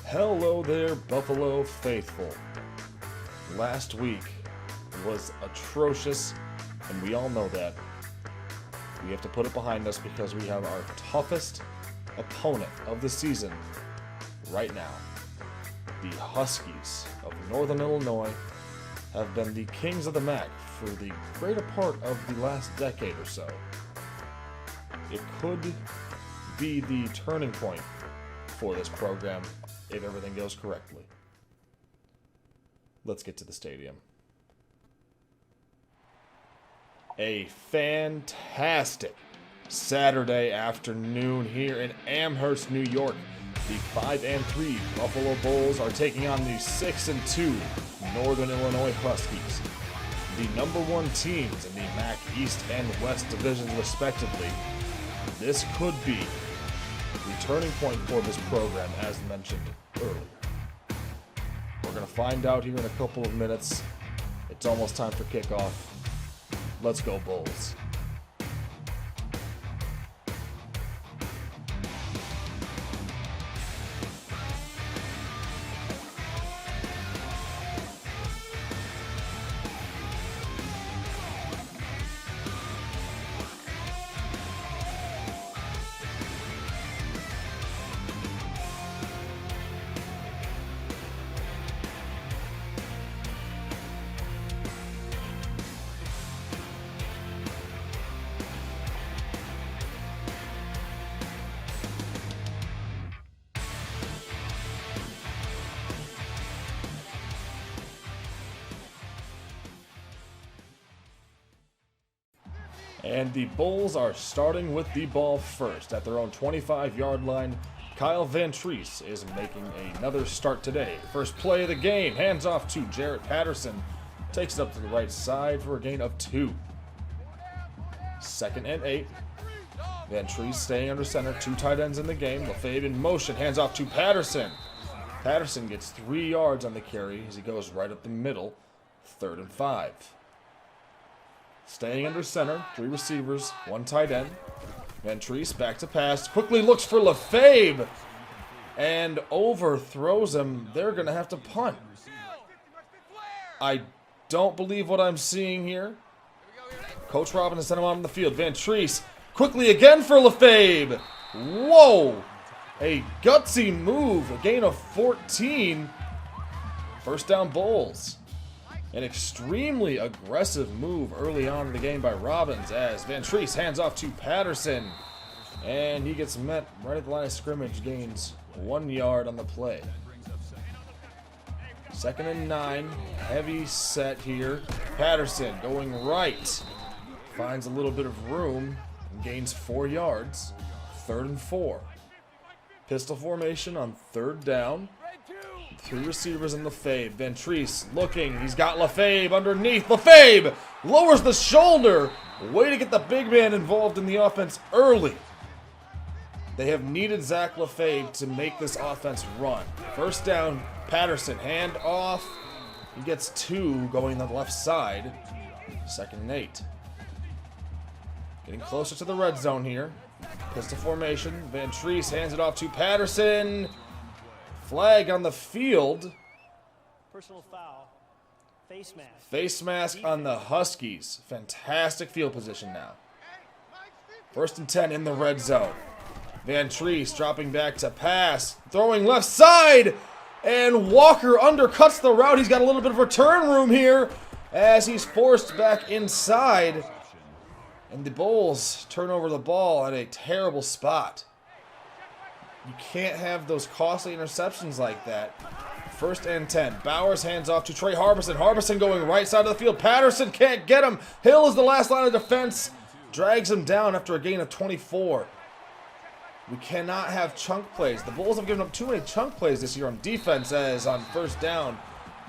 Hello there, Buffalo faithful. Last week was atrocious, and we all know that. We have to put it behind us because we have our toughest opponent of the season right now. The Huskies of Northern Illinois have been the kings of the MAC for the greater part of the last decade or so. It could be the turning point for this program if everything goes correctly. Let's get to the stadium. A fantastic Saturday afternoon here in Amherst, New York. The 5-3 Buffalo Bulls are taking on the 6-2 Northern Illinois Huskies, the number one teams in the MAC East and West divisions respectively. This could be the turning point for this program, as mentioned earlier. We're going to find out here in a couple of minutes. It's almost time for kickoff. Let's go, Bulls. And the Bulls are starting with the ball first. At their own 25-yard line, Kyle Van Treese is making another start today. First play of the game, hands off to Jarrett Patterson. Takes it up to the right side for a gain of 2. 2nd and 8. Van Treese staying under center, 2 tight ends in the game. LaFave in motion, hands off to Patterson. Patterson gets 3 yards on the carry as he goes right up the middle. 3rd and 5. Staying under center, 3 receivers, 1 tight end. Van Treese back to pass, quickly looks for LaFave and overthrows him. They're going to have to punt. I don't believe what I'm seeing here. Coach Robinson sent him on the field. Van Treese quickly again for LaFave. Whoa! A gutsy move, a gain of 14. First down, Bulls. An extremely aggressive move early on in the game by Robbins as Van Treese hands off to Patterson. And he gets met right at the line of scrimmage, gains 1 yard on the play. 2nd and 9, heavy set here. Patterson going right. Finds a little bit of room and gains 4 yards. 3rd and 4. Pistol formation on 3rd down. 3 receivers in LaFave. Van Treese looking. He's got LaFave underneath. LaFave lowers the shoulder. Way to get the big man involved in the offense early. They have needed Zach LaFave to make this offense run. First down, Patterson. Hand off. He gets 2 going on the left side. 2nd and 8. Getting closer to the red zone here. Pistol formation. Van Treese hands it off to Patterson. Flag on the field. Personal foul. Face mask. Face mask on the Huskies. Fantastic field position now. 1st and 10 in the red zone. Van Treese dropping back to pass. Throwing left side. And Walker undercuts the route. He's got a little bit of return room here as he's forced back inside. And the Bulls turn over the ball at a terrible spot. You can't have those costly interceptions like that. 1st and 10. Bowers hands off to Trey Harbison. Harbison going right side of the field. Patterson can't get him. Hill is the last line of defense. Drags him down after a gain of 24. We cannot have chunk plays. The Bulls have given up too many chunk plays this year on defense, as on 1st down,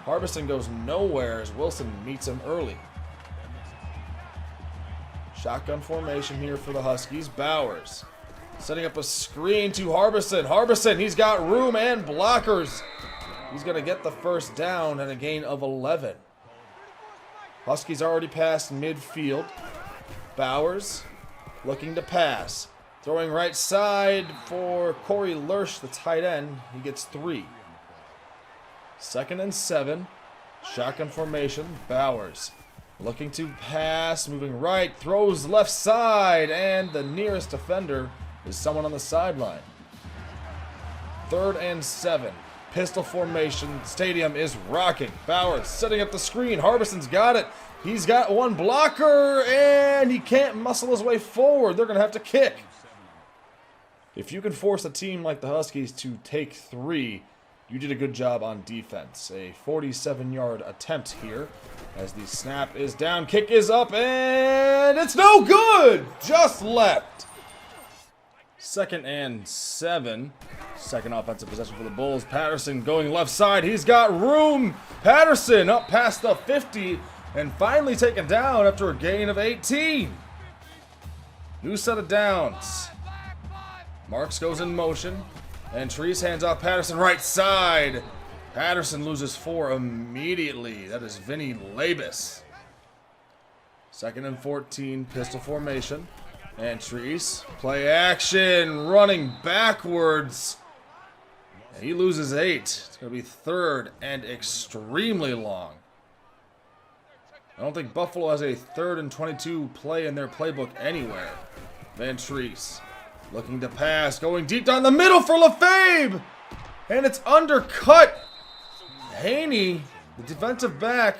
Harbison goes nowhere as Wilson meets him early. Shotgun formation here for the Huskies. Bowers setting up a screen to Harbison. Harbison, he's got room and blockers. He's going to get the first down and a gain of 11. Huskies already past midfield. Bowers looking to pass. Throwing right side for Corey Lurch, the tight end. He gets 3. 2nd and 7. Shotgun formation. Bowers looking to pass, moving right, throws left side, and the nearest defender is someone on the sideline. 3rd and 7. Pistol formation. Stadium is rocking. Bowers setting up the screen. Harbison's got it. He's got one blocker, and he can't muscle his way forward. They're going to have to kick. If you can force a team like the Huskies to take 3, you did a good job on defense. A 47-yard attempt here as the snap is down, kick is up, and it's no good! Just left. 2nd and 7. Second offensive possession for the Bulls. Patterson going left side. He's got room. Patterson up past the 50 and finally taken down after a gain of 18. New set of downs. Marks goes in motion. And Treese hands off Patterson right side. Patterson loses 4 immediately. That is Vinny Labus. 2nd and 14. Pistol formation. And Treese. Play action. Running backwards. And he loses 8. It's going to be 3rd and extremely long. I don't think Buffalo has a 3rd and 22 play in their playbook anywhere. Van Treese looking to pass, going deep down the middle for LaFabe, and it's undercut. Haney, the defensive back,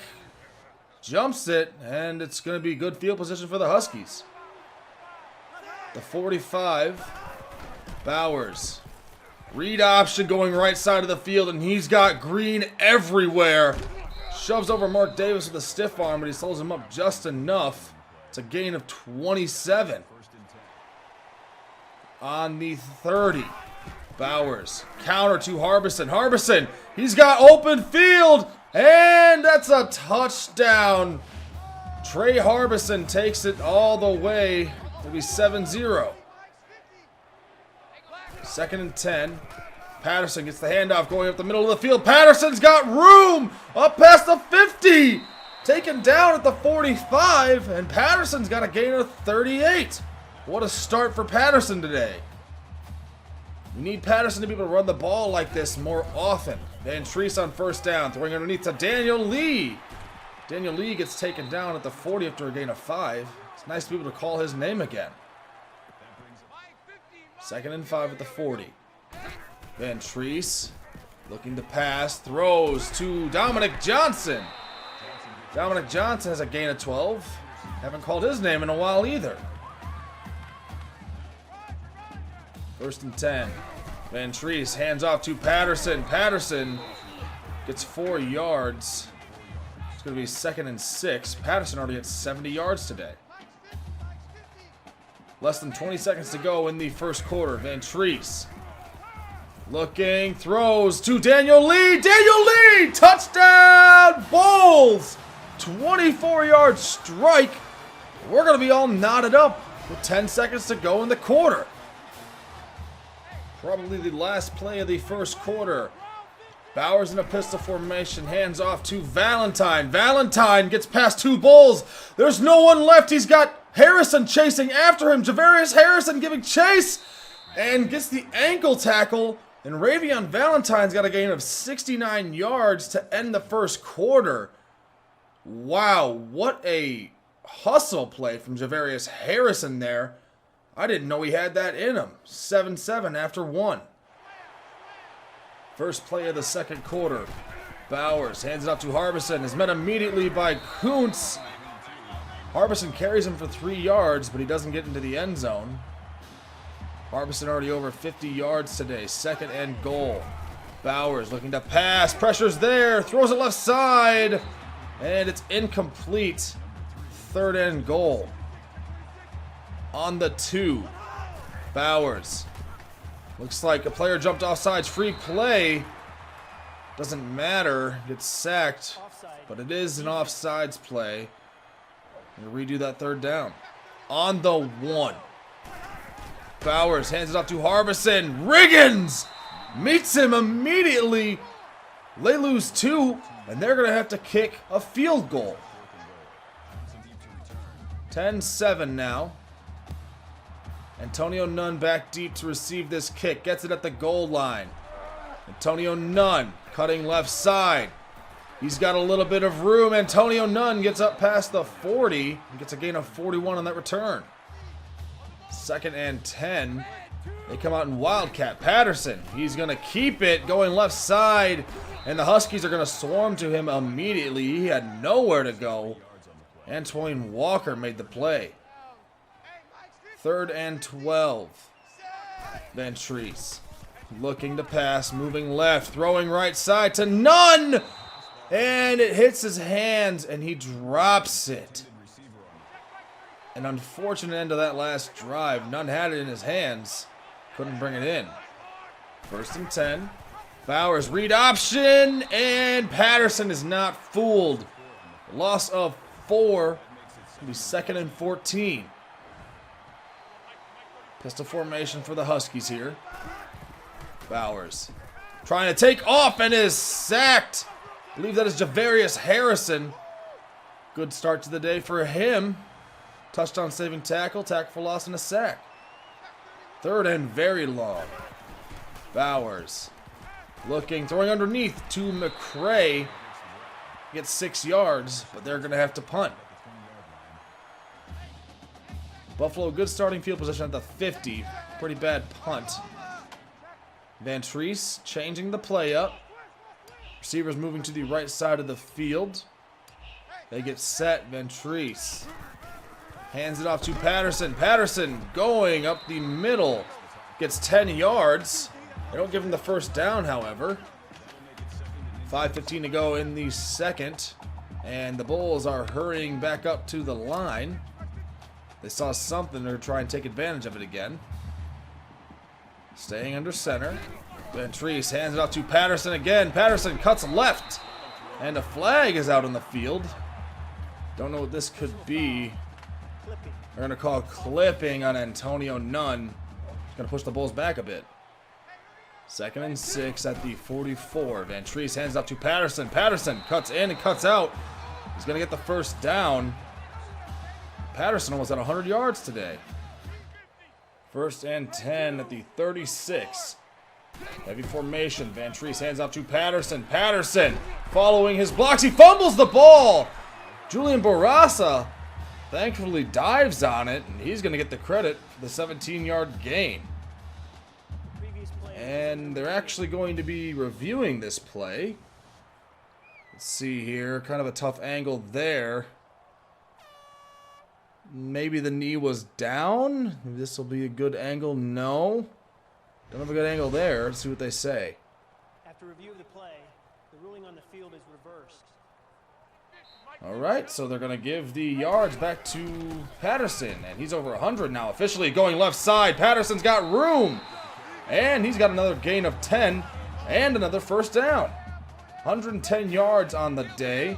jumps it, and it's going to be good field position for the Huskies. The 45, Bowers, read option going right side of the field, and he's got Green everywhere. Shoves over Mark Davis with a stiff arm, but he slows him up just enough. It's a gain of 27. On the 30, Bowers, counter to Harbison. Harbison, he's got open field, and that's a touchdown. Trey Harbison takes it all the way. It'll be 7-0. 2nd and 10. Patterson gets the handoff going up the middle of the field. Patterson's got room up past the 50. Taken down at the 45, and Patterson's got a gain of 38. What a start for Patterson today. We need Patterson to be able to run the ball like this more often. Van Treese on 1st down, throwing underneath to Daniel Lee. Daniel Lee gets taken down at the 40 after a gain of 5. It's nice to be able to call his name again. 2nd and 5 at the 40. Van Treese looking to pass, throws to Dominic Johnson. Dominic Johnson has a gain of 12. Haven't called his name in a while either. 1st and 10. Van Treese hands off to Patterson. Patterson gets 4 yards. It's going to be 2nd and 6. Patterson already had 70 yards today. Less than 20 seconds to go in the 1st quarter. Van Treese looking, throws to Daniel Lee. Daniel Lee! Touchdown! Bulls! 24-yard strike. We're going to be all knotted up with 10 seconds to go in the quarter. Probably the last play of the 1st quarter. Bowers in a pistol formation, hands off to Valentine. Valentine gets past 2 Bulls. There's no one left. He's got Harrison chasing after him. Javarius Harrison giving chase and gets the ankle tackle. And Ravion Valentine's got a gain of 69 yards to end the 1st quarter. Wow, what a hustle play from Javarius Harrison there. I didn't know he had that in him. 7-7 after 1. First play of the 2nd quarter. Bowers hands it off to Harbison. Is met immediately by Kuntz. Harbison carries him for 3 yards, but he doesn't get into the end zone. Harbison already over 50 yards today. 2nd and goal. Bowers looking to pass. Pressure's there. Throws it left side. And it's incomplete. 3rd and goal. On the 2. Bowers. Looks like a player jumped offsides. Free play. Doesn't matter. Gets sacked. But it is an offsides play. We'll redo that 3rd down. On the 1. Bowers hands it off to Harbison. Riggins meets him immediately. They lose 2, and they're going to have to kick a field goal. 10-7 now. Antonio Nunn back deep to receive this kick. Gets it at the goal line. Antonio Nunn cutting left side. He's got a little bit of room. Antonio Nunn gets up past the 40. He gets a gain of 41 on that return. 2nd and 10. They come out in Wildcat. Patterson, he's going to keep it going left side. And the Huskies are going to swarm to him immediately. He had nowhere to go. Antoine Walker made the play. 3rd and 12. Ventris looking to pass, moving left, throwing right side to Nunn. And it hits his hands, and he drops it. An unfortunate end to that last drive. Nunn had it in his hands. Couldn't bring it in. 1st and 10. Bowers read option, and Patterson is not fooled. Loss of 4. It'll be 2nd and 14. Pistol formation for the Huskies here. Bowers trying to take off and is sacked. I believe that is Javarius Harrison. Good start to the day for him. Touchdown saving tackle, tackle for loss, and a sack. 3rd and very long. Bowers looking, throwing underneath to McCray. Gets 6 yards, but they're going to have to punt. Buffalo, good starting field position at the 50. Pretty bad punt. Ventris changing the play up. Receivers moving to the right side of the field. They get set. Ventris hands it off to Patterson. Patterson going up the middle. Gets 10 yards. They don't give him the first down, however. 5:15 to go in the second. And the Bulls are hurrying back up to the line. They saw something. They're trying to take advantage of it again. Staying under center. Ventris hands it off to Patterson again. Patterson cuts left. And a flag is out on the field. Don't know what this could be. They're going to call clipping on Antonio Nunn. Going to push the Bulls back a bit. 2nd and 6 at the 44. Ventris hands it off to Patterson. Patterson cuts in and cuts out. He's going to get the first down. Patterson almost had 100 yards today. 1st and 10 at the 36. Heavy formation. Ventris hands off to Patterson. Patterson following his blocks. He fumbles the ball. Julian Barraza thankfully dives on it, and he's going to get the credit for the 17-yard gain. And they're actually going to be reviewing this play. Let's see here. Kind of a tough angle there. Maybe the knee was down. Maybe this will be a good angle. No. Don't have a good angle there. Let's see what they say. After review of the play, the ruling on the field is reversed. All right, so they're going to give the yards back to Patterson. And he's over 100 now, officially going left side. Patterson's got room. And he's got another gain of 10 and another first down. 110 yards on the day.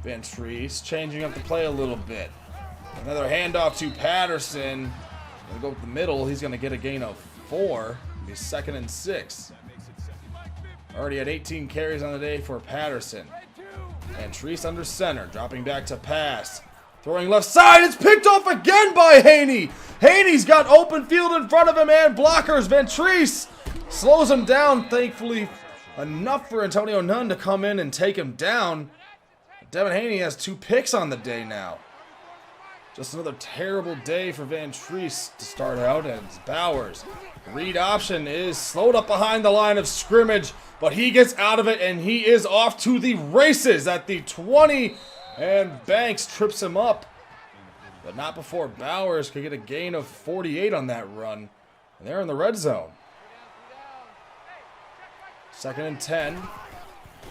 Ventris changing up the play a little bit. Another handoff to Patterson. Gonna go with the middle. He's gonna get a gain of 4. It'll be 2nd and 6. Already had 18 carries on the day for Patterson. And Treese under center, dropping back to pass. Throwing left side, it's picked off again by Haney. Haney's got open field in front of him and blockers. Ventris slows him down, thankfully enough for Antonio Nunn to come in and take him down. Devin Haney has 2 picks on the day now. Just another terrible day for Ventris to start out as Bowers. Read option is slowed up behind the line of scrimmage, but he gets out of it and he is off to the races at the 20, and Banks trips him up, but not before Bowers could get a gain of 48 on that run. And they're in the red zone. 2nd and 10.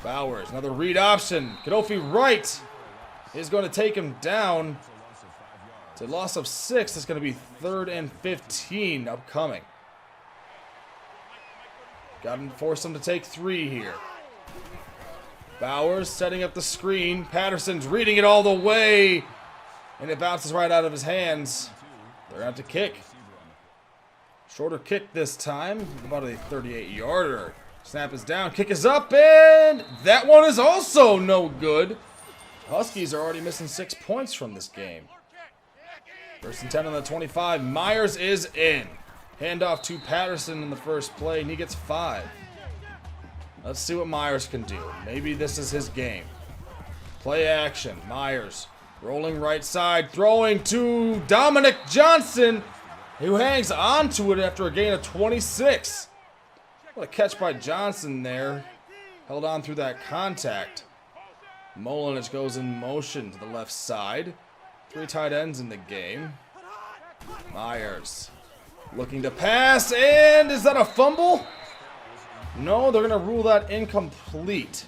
Bowers, another read option. Kadofi right is going to take him down. It's a loss of 6. It's going to be 3rd and 15 upcoming. Got to force him to take 3 here. Bowers setting up the screen. Patterson's reading it all the way. And it bounces right out of his hands. They're out to kick. Shorter kick this time. About a 38-yarder. Snap is down. Kick is up. And that one is also no good. Huskies are already missing 6 points from this game. 1st and 10 on the 25. Myers is in. Handoff to Patterson in the first play, and he gets 5. Let's see what Myers can do. Maybe this is his game. Play action. Myers rolling right side, throwing to Dominic Johnson, who hangs onto it after a gain of 26. What a catch by Johnson there. Held on through that contact. Molinich goes in motion to the left side. 3 tight ends in the game. Myers looking to pass, and is that a fumble? No, they're going to rule that incomplete.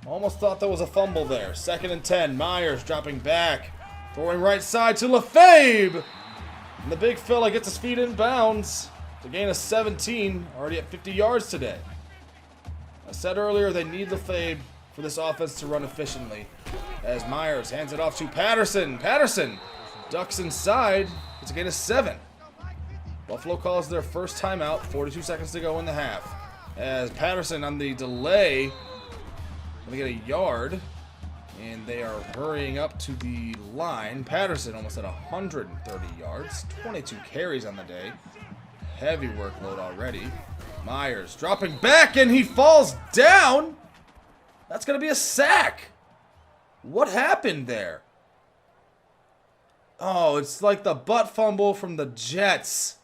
Almost thought there was a fumble there. 2nd and 10. Myers dropping back. Throwing right side to Lefebvre. And the big fella gets his feet in bounds. The gain of 17. Already at 50 yards today. I said earlier they need Lefebvre for this offense to run efficiently. As Myers hands it off to Patterson. Patterson ducks inside. It's a gain of 7. Buffalo calls their first timeout. 42 seconds to go in the half. As Patterson on the delay, going to get a yard. And they are hurrying up to the line. Patterson almost at 130 yards. 22 carries on the day. Heavy workload already. Myers dropping back, and he falls down. That's going to be a sack. What happened there? Oh, it's like the butt fumble from the Jets.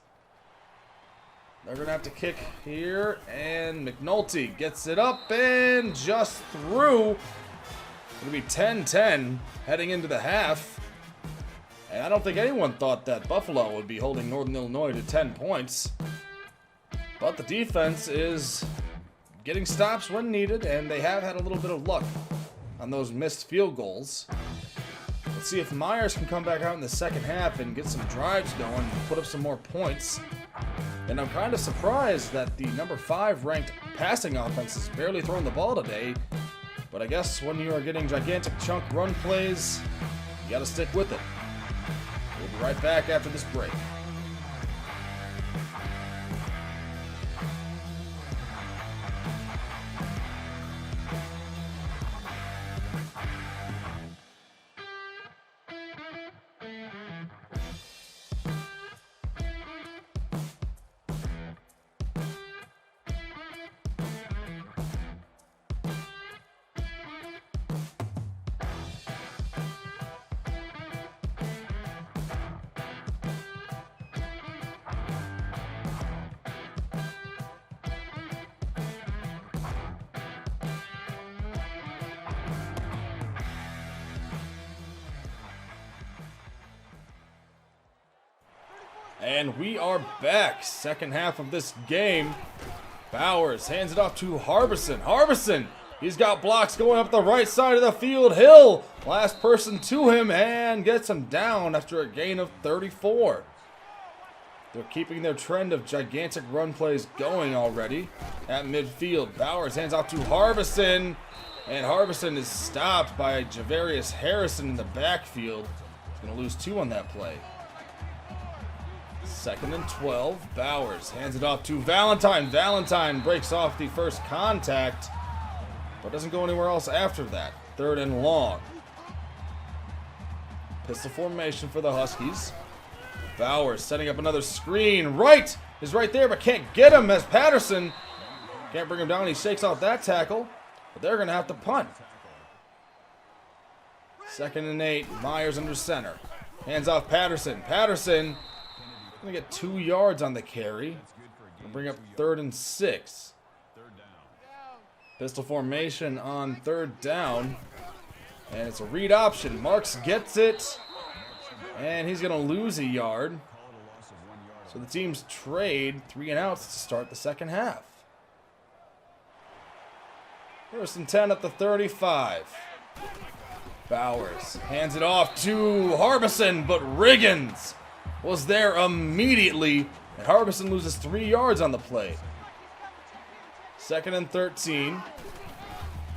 They're going to have to kick here, and McNulty gets it up and just through. It'll be 10-10 heading into the half. And I don't think anyone thought that Buffalo would be holding Northern Illinois to 10 points. But the defense is getting stops when needed, and they have had a little bit of luck on those missed field goals. Let's see if Myers can come back out in the second half and get some drives going and put up some more points. And I'm kind of surprised that the number 5 ranked passing offense has barely thrown the ball today. But I guess when you are getting gigantic chunk run plays, you got to stick with it. We'll be right back after this break. And we are back. Second half of this game. Bowers hands it off to Harbison. Harbison, he's got blocks going up the right side of the field. Hill, last person to him, and gets him down after a gain of 34. They're keeping their trend of gigantic run plays going already at midfield. Bowers hands off to Harbison, and Harbison is stopped by Javarius Harrison in the backfield. He's going to lose 2 on that play. 2nd and 12. Bowers hands it off to Valentine. Valentine breaks off the first contact, but doesn't go anywhere else after that. 3rd and long. Pistol formation for the Huskies. Bowers setting up another screen. Wright is right there, but can't get him as Patterson can't bring him down. He shakes off that tackle, but they're going to have to punt. 2nd and 8. Myers under center. Hands off Patterson. Patterson going to get 2 yards on the carry. Gonna bring up 3rd and 6. Pistol formation on 3rd down. And it's a read option. Marks gets it. And he's going to lose a yard. So the teams trade 3 and outs to start the second half. 1st and 10 at the 35. Bowers hands it off to Harbison, but Riggins was there immediately, and Harbison loses 3 yards on the play. 2nd and 13.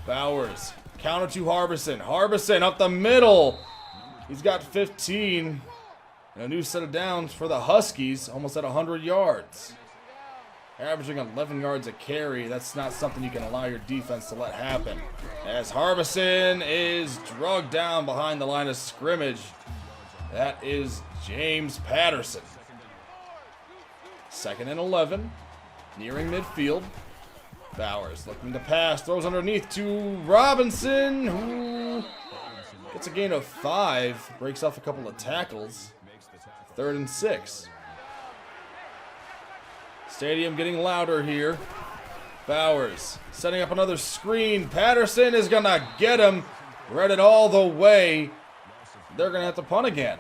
Bowers counter to Harbison. Harbison up the middle. He's got 15. And a new set of downs for the Huskies, almost at 100 yards. Averaging 11 yards a carry. That's not something you can allow your defense to let happen. As Harbison is drugged down behind the line of scrimmage. That is James Patterson. 2nd and 11. Nearing midfield. Bowers looking to pass, throws underneath to Robinson, who gets a gain of 5, breaks off a couple of tackles. 3rd and 6. Stadium getting louder here. Bowers setting up another screen. Patterson is going to get him. Read it all the way. They're going to have to punt again.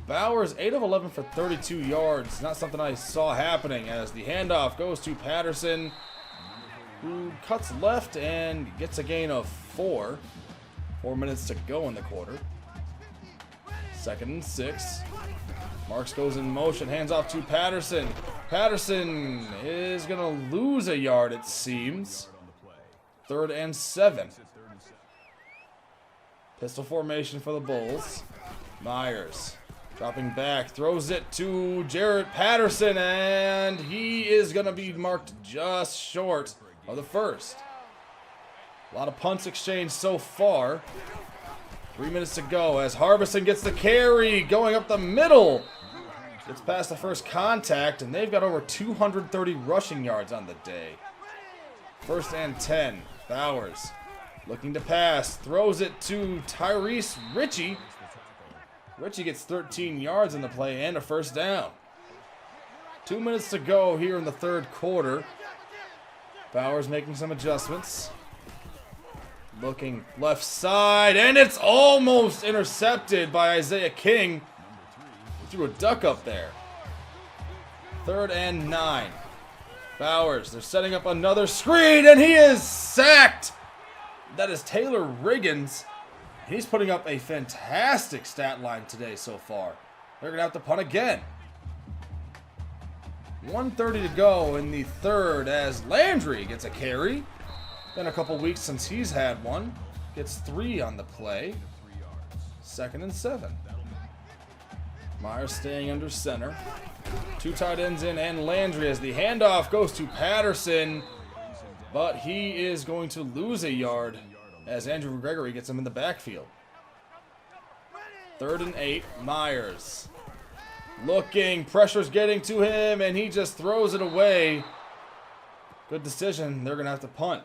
Bowers, 8 of 11 for 32 yards. Not something I saw happening as the handoff goes to Patterson, who cuts left and gets a gain of 4. 4 minutes to go in the quarter. 2nd and 6. Marks goes in motion, hands off to Patterson. Patterson is going to lose a yard, it seems. 3rd and 7. Pistol formation for the Bulls. Myers dropping back, throws it to Jarrett Patterson, and he is going to be marked just short of the first. A lot of punts exchanged so far. 3 minutes to go as Harbison gets the carry, going up the middle. Gets past the first contact, and they've got over 230 rushing yards on the day. 1st and 10. Bowers looking to pass, throws it to Tyrese Ritchie. Ritchie gets 13 yards in the play and a first down. 2 minutes to go here in the 3rd quarter. Bowers making some adjustments. Looking left side, and it's almost intercepted by Isaiah King. He threw a duck up there. 3rd and 9. Bowers, they're setting up another screen, and he is sacked. That is Taylor Riggins. He's putting up a fantastic stat line today so far. They're going to have to punt again. 1:30 to go in the 3rd as Landry gets a carry. Been a couple weeks since he's had one. Gets 3 on the play. 2nd and 7. Myers staying under center. 2 tight ends in and Landry as the handoff goes to Patterson. But he is going to lose a yard as Andrew Gregory gets him in the backfield. 3rd and 8. Myers looking. Pressure's getting to him and he just throws it away. Good decision. They're going to have to punt.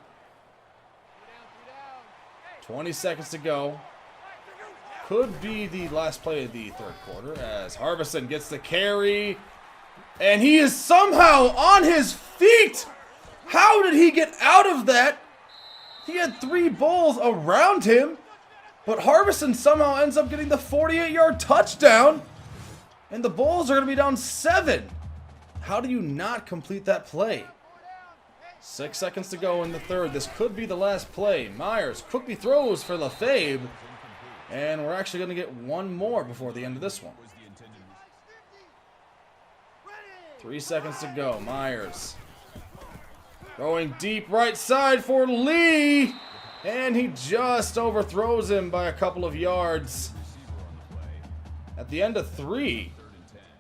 20 seconds to go. Could be the last play of the 3rd quarter as Harbison gets the carry. And he is somehow on his feet. How did he get out of that? He had 3 Bulls around him. But Harbison somehow ends up getting the 48-yard touchdown. And the Bulls are going to be down 7. How do you not complete that play? 6 seconds to go in the 3rd. This could be the last play. Myers quickly throws for Lefebvre. And we're actually going to get one more before the end of this one. 3 seconds to go. Myers going deep right side for Lee. And he just overthrows him by a couple of yards. At the end of 3,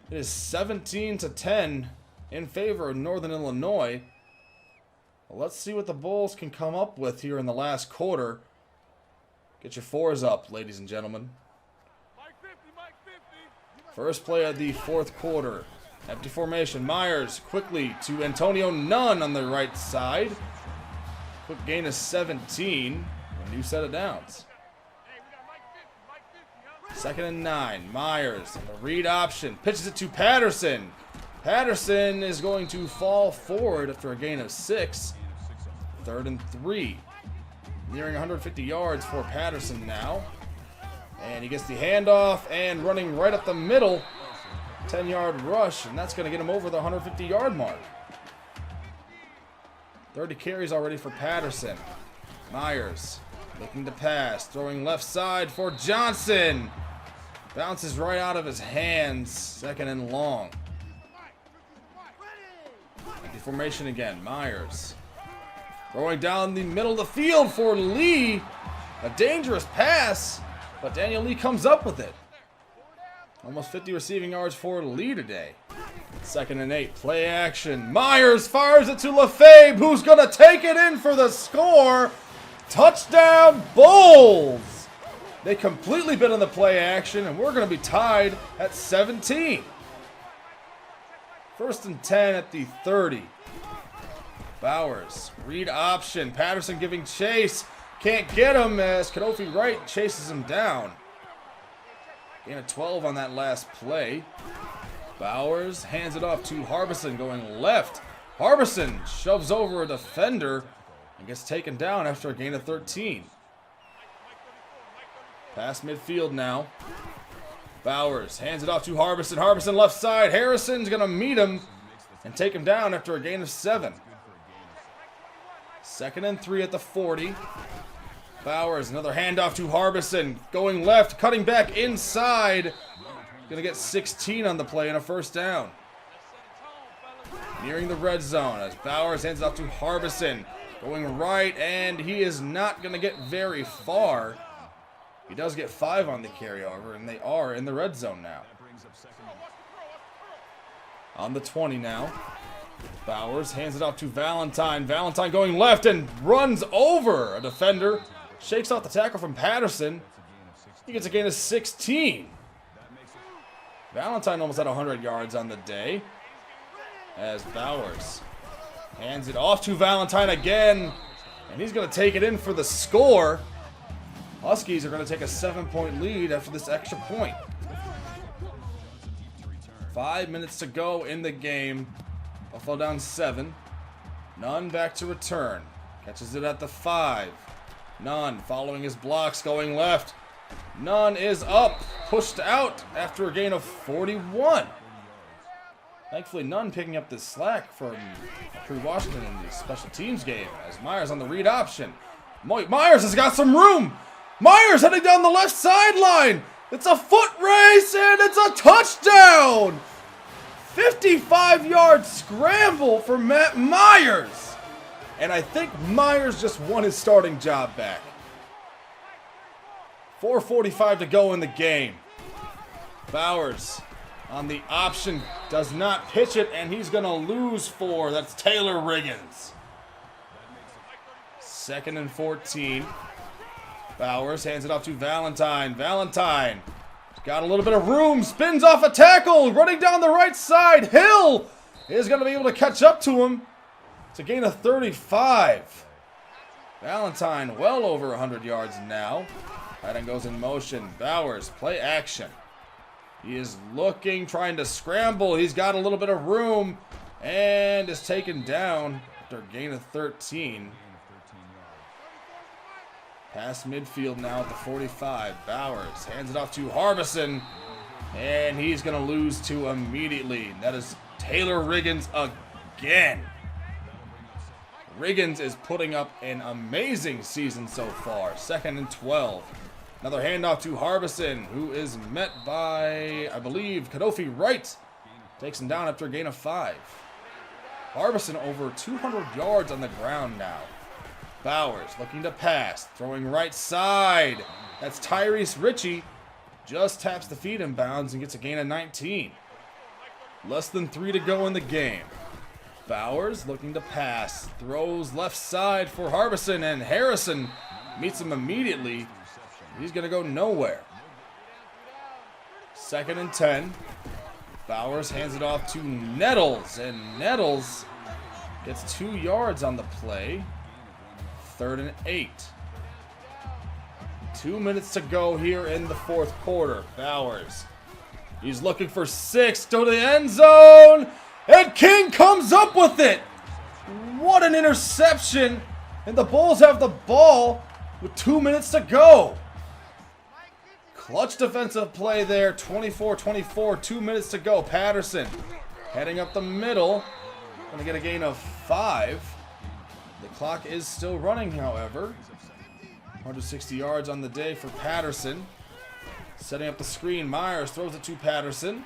it is 17-10 in favor of Northern Illinois. Well, let's see what the Bulls can come up with here in the last quarter. Get your 4s up, ladies and gentlemen. First play of the 4th quarter. Empty formation. Myers quickly to Antonio Nunn on the right side. Quick gain of 17. A new set of downs. 2nd and 9. Myers, the read option. Pitches it to Patterson. Patterson is going to fall forward after a gain of 6. 3rd and 3. Nearing 150 yards for Patterson now. And he gets the handoff and running right up the middle. 10-yard rush, and that's going to get him over the 150-yard mark. 30 carries already for Patterson. Myers looking to pass, throwing left side for Johnson. Bounces right out of his hands. 2nd and long. Empty formation again. Myers throwing down the middle of the field for Lee. A dangerous pass, but Daniel Lee comes up with it. Almost 50 receiving yards for Lee today. 2nd and 8. Play action. Myers fires it to Lefebvre, who's going to take it in for the score. Touchdown, Bulls! They completely bit on the play action, and we're going to be tied at 17. 1st and 10 at the 30. Bowers, read option. Patterson giving chase. Can't get him as Kofi Wright chases him down. Gain of 12 on that last play. Bowers hands it off to Harbison going left. Harbison shoves over a defender and gets taken down after a gain of 13. Past midfield now. Bowers hands it off to Harbison. Harbison left side. Harrison's going to meet him and take him down after a gain of 7. 2nd and 3 at the 40. Bowers, another handoff to Harbison. Going left, cutting back inside. Going to get 16 on the play and a first down. Nearing the red zone as Bowers hands it off to Harbison. Going right, and he is not going to get very far. He does get 5 on the carryover, and they are in the red zone now. On the 20 now. Bowers hands it off to Valentine. Valentine going left and runs over a defender. Shakes off the tackle from Patterson. He gets a gain of 16. Valentine almost had 100 yards on the day. As Bowers hands it off to Valentine again. And he's going to take it in for the score. Huskies are going to take a 7-point lead after this extra point. 5 minutes to go in the game. Buffalo down 7. Nunn back to return. Catches it at the 5. Nunn following his blocks going left. Nunn is up. Pushed out after a gain of 41. Thankfully, Nunn picking up the slack from Washington in the special teams game as Myers on the read option. Myers has got some room. Myers heading down the left sideline. It's a foot race and it's a touchdown. 55-yard scramble for Matt Myers. And I think Myers just won his starting job back. 4:45 to go in the game. Bowers on the option does not pitch it, and he's going to lose 4. That's Taylor Riggins. 2nd and 14. Bowers hands it off to Valentine. Valentine got a little bit of room, spins off a tackle, running down the right side. Hill is going to be able to catch up to him. It's a gain of 35. Valentine well over 100 yards now. Tight end goes in motion. Bowers, play action. He is looking, trying to scramble. He's got a little bit of room and is taken down after a gain of 13. Past midfield now at the 45. Bowers hands it off to Harbison, and he's going to lose 2 immediately. That is Taylor Riggins again. Riggins is putting up an amazing season so far. 2nd and 12. Another handoff to Harbison, who is met by, I believe, Kofi Wright. Takes him down after a gain of 5. Harbison over 200 yards on the ground now. Bowers looking to pass, throwing right side. That's Tyrese Ritchie. Just taps the feet in bounds and gets a gain of 19. Less than 3 to go in the game. Bowers looking to pass, throws left side for Harbison, and Harrison meets him immediately. He's going to go nowhere. 2nd and 10. Bowers hands it off to Nettles, and Nettles gets 2 yards on the play. 3rd and 8. 2 minutes to go here in the 4th quarter. Bowers, he's looking for 6 to the end zone, and King comes up with it. What an interception, and the Bulls have the ball with 2 minutes to go. Clutch defensive play there, 24-24, 2 minutes to go. Patterson heading up the middle, going to get a gain of 5. The clock is still running, however. 160 yards on the day for Patterson. Setting up the screen, Myers throws it to Patterson.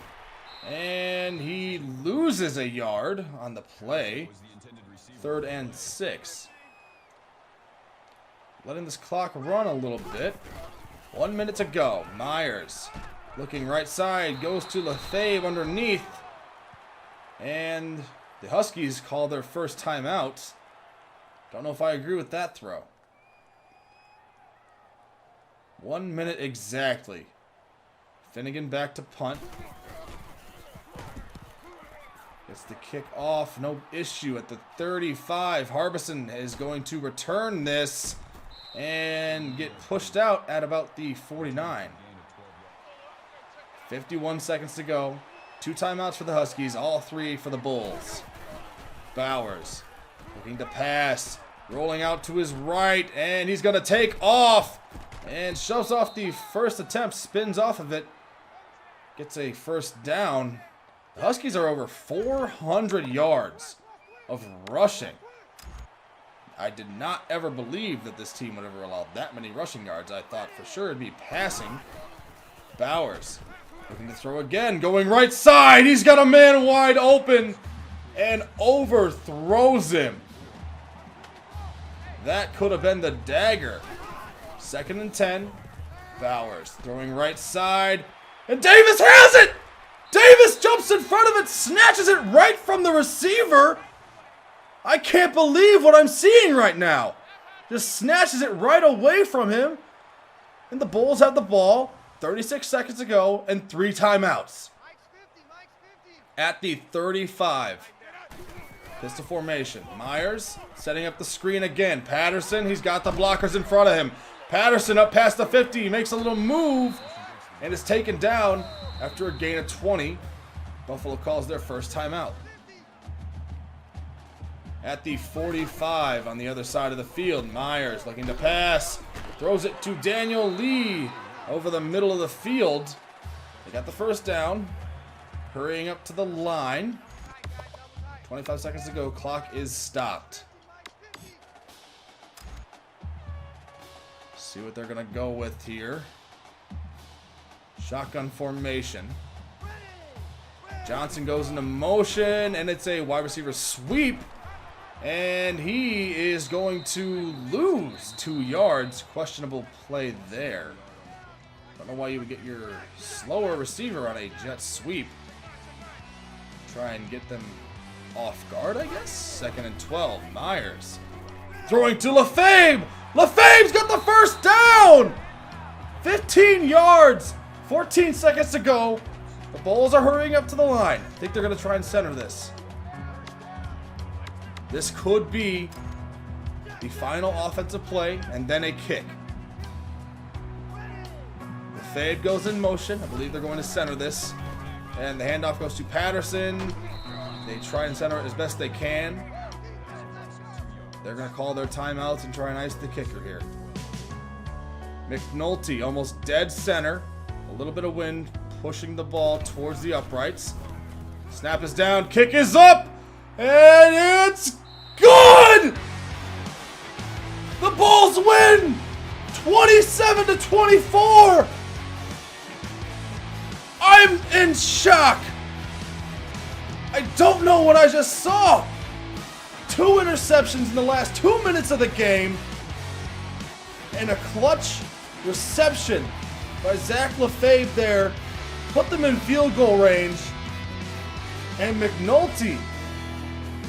And he loses a yard on the play. 3rd and 6. Letting this clock run a little bit. 1 minute to go. Myers looking right side, goes to Lefebvre underneath. And the Huskies call their first timeout. Don't know if I agree with that throw. 1 minute exactly. Finnegan back to punt. Gets the kick off, no issue at the 35. Harbison is going to return this and get pushed out at about the 49. 51 seconds to go. 2 timeouts for the Huskies, all 3 for the Bulls. Bowers looking to pass, rolling out to his right, and he's going to take off and shoves off the first attempt, spins off of it, gets a first down. The Huskies are over 400 yards of rushing. I did not ever believe that this team would ever allow that many rushing yards. I thought for sure it'd be passing. Bowers looking to throw again, going right side. He's got a man wide open and overthrows him. That could have been the dagger. 2nd and 10. Bowers throwing right side. And Davis has it! Davis jumps in front of it, snatches it right from the receiver. I can't believe what I'm seeing right now. Just snatches it right away from him. And the Bulls have the ball. 36 seconds to go and 3 timeouts. At the 35. Pistol formation. Myers setting up the screen again. Patterson, he's got the blockers in front of him. Patterson up past the 50, makes a little move and is taken down after a gain of 20. Buffalo calls their first timeout. At the 45 on the other side of the field, Myers looking to pass. Throws it to Daniel Lee over the middle of the field. They got the first down. Hurrying up to the line. 25 seconds to go. Clock is stopped. See what they're going to go with here. Shotgun formation. Johnson goes into motion, and it's a wide receiver sweep. And he is going to lose 2 yards. Questionable play there. Don't know why you would get your slower receiver on a jet sweep. Try and get them off guard, I guess. 2nd and 12. Myers throwing to LaFave. LaFave's got the first down. 15 yards. 14 seconds to go. The Bulls are hurrying up to the line. I think they're going to try and center this. This could be the final offensive play and then a kick. The fade goes in motion. I believe they're going to center this. And the handoff goes to Patterson. They try and center it as best they can. They're going to call their timeouts and try and ice the kicker here. McNulty almost dead center. A little bit of wind pushing the ball towards the uprights. Snap is down. Kick is up. And it's good! The Bulls win 27-24. I'm in shock. I don't know what I just saw. 2 interceptions in the last 2 minutes of the game. And a clutch reception by Zach LaFave there. Put them in field goal range. And McNulty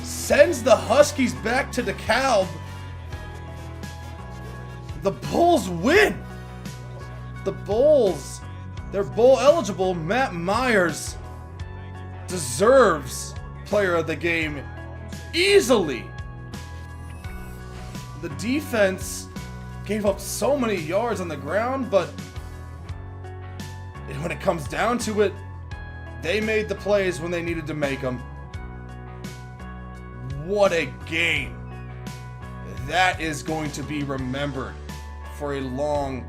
sends the Huskies back to DeKalb. The Bulls win. The Bulls, they're bowl eligible. Matt Myers deserves player of the game easily. The defense gave up so many yards on the ground, but when it comes down to it, they made the plays when they needed to make them. What a game. That is going to be remembered for a long,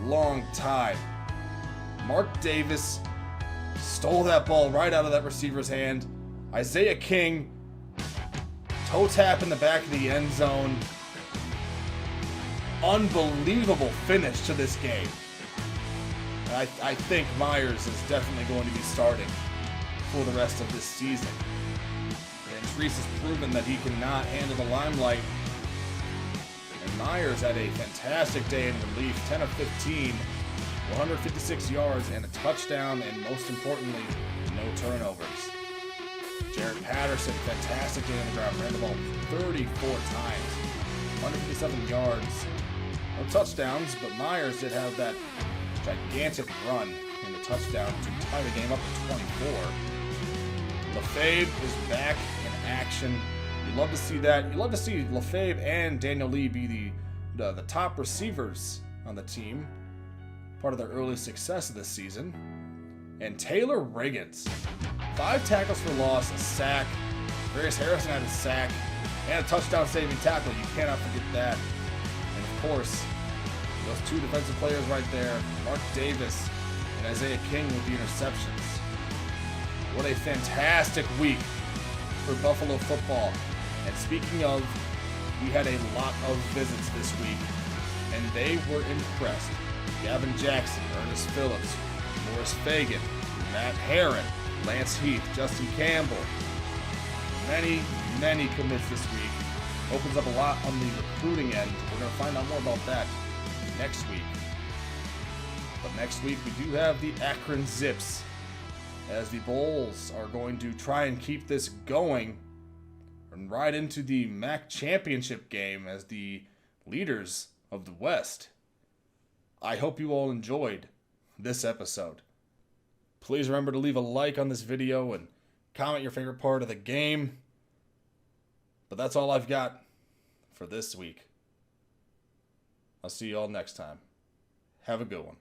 long time. Mark Davis stole that ball right out of that receiver's hand. Isaiah King, toe tap in the back of the end zone. Unbelievable finish to this game. I think Myers is definitely going to be starting for the rest of this season. And Treese has proven that he cannot handle the limelight. And Myers had a fantastic day in relief. 10 of 15, 156 yards and a touchdown, and most importantly, no turnovers. Jared Patterson, fantastic day on the ground. Ran the ball 34 times, 157 yards. No touchdowns, but Myers did have that gigantic run in the touchdown to tie the game up at 24. LaFave is back in action. You love to see that. You love to see LaFave and Daniel Lee be the top receivers on the team. Part of their early success of this season. And Taylor Riggins. 5 tackles for loss, a sack. Darius Harrison had a sack and a touchdown saving tackle. You cannot forget that. And of course, those 2 defensive players right there, Mark Davis and Isaiah King with the interceptions. What a fantastic week for Buffalo football. And speaking of, we had a lot of visits this week, and they were impressed. Gavin Jackson, Ernest Phillips, Morris Fagan, Matt Herron, Lance Heath, Justin Campbell. Many commits this week. Opens up a lot on the recruiting end. We're going to find out more about that next week. But next week we do have the Akron Zips, as the Bulls are going to try and keep this going and ride into the MAC championship game as the leaders of the West. I hope you all enjoyed this episode. Please remember to leave a like on this video and comment your favorite part of the game. But that's all I've got for this week. I'll see you all next time. Have a good one.